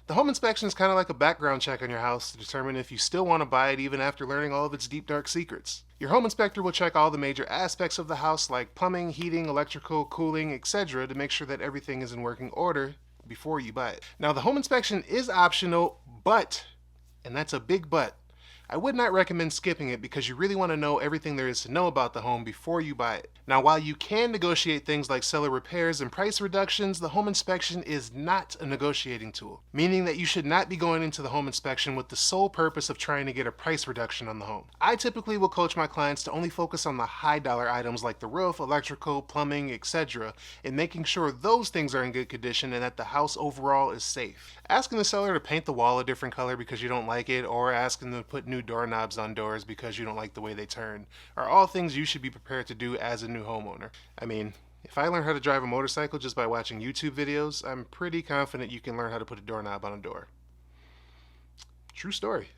The home inspection is kind of like a background check on your house to determine if you still want to buy it even after learning all of its deep dark secrets. Your home inspector will check all the major aspects of the house like plumbing, heating, electrical, cooling, etc. to make sure that everything is in working order before you buy it. Now the home inspection is optional, but, and that's a big but, I would not recommend skipping it because you really want to know everything there is to know about the home before you buy it. Now, while you can negotiate things like seller repairs and price reductions, the home inspection is not a negotiating tool, meaning that you should not be going into the home inspection with the sole purpose of trying to get a price reduction on the home. I typically will coach my clients to only focus on the high dollar items like the roof, electrical, plumbing, etc., and making sure those things are in good condition and that the house overall is safe. Asking the seller to paint the wall a different color because you don't like it, or asking them to put new doorknobs on doors because you don't like the way they turn, are all things you should be prepared to do as a new homeowner. I mean, if I learned how to drive a motorcycle just by watching YouTube videos, I'm pretty confident you can learn how to put a doorknob on a door. True story.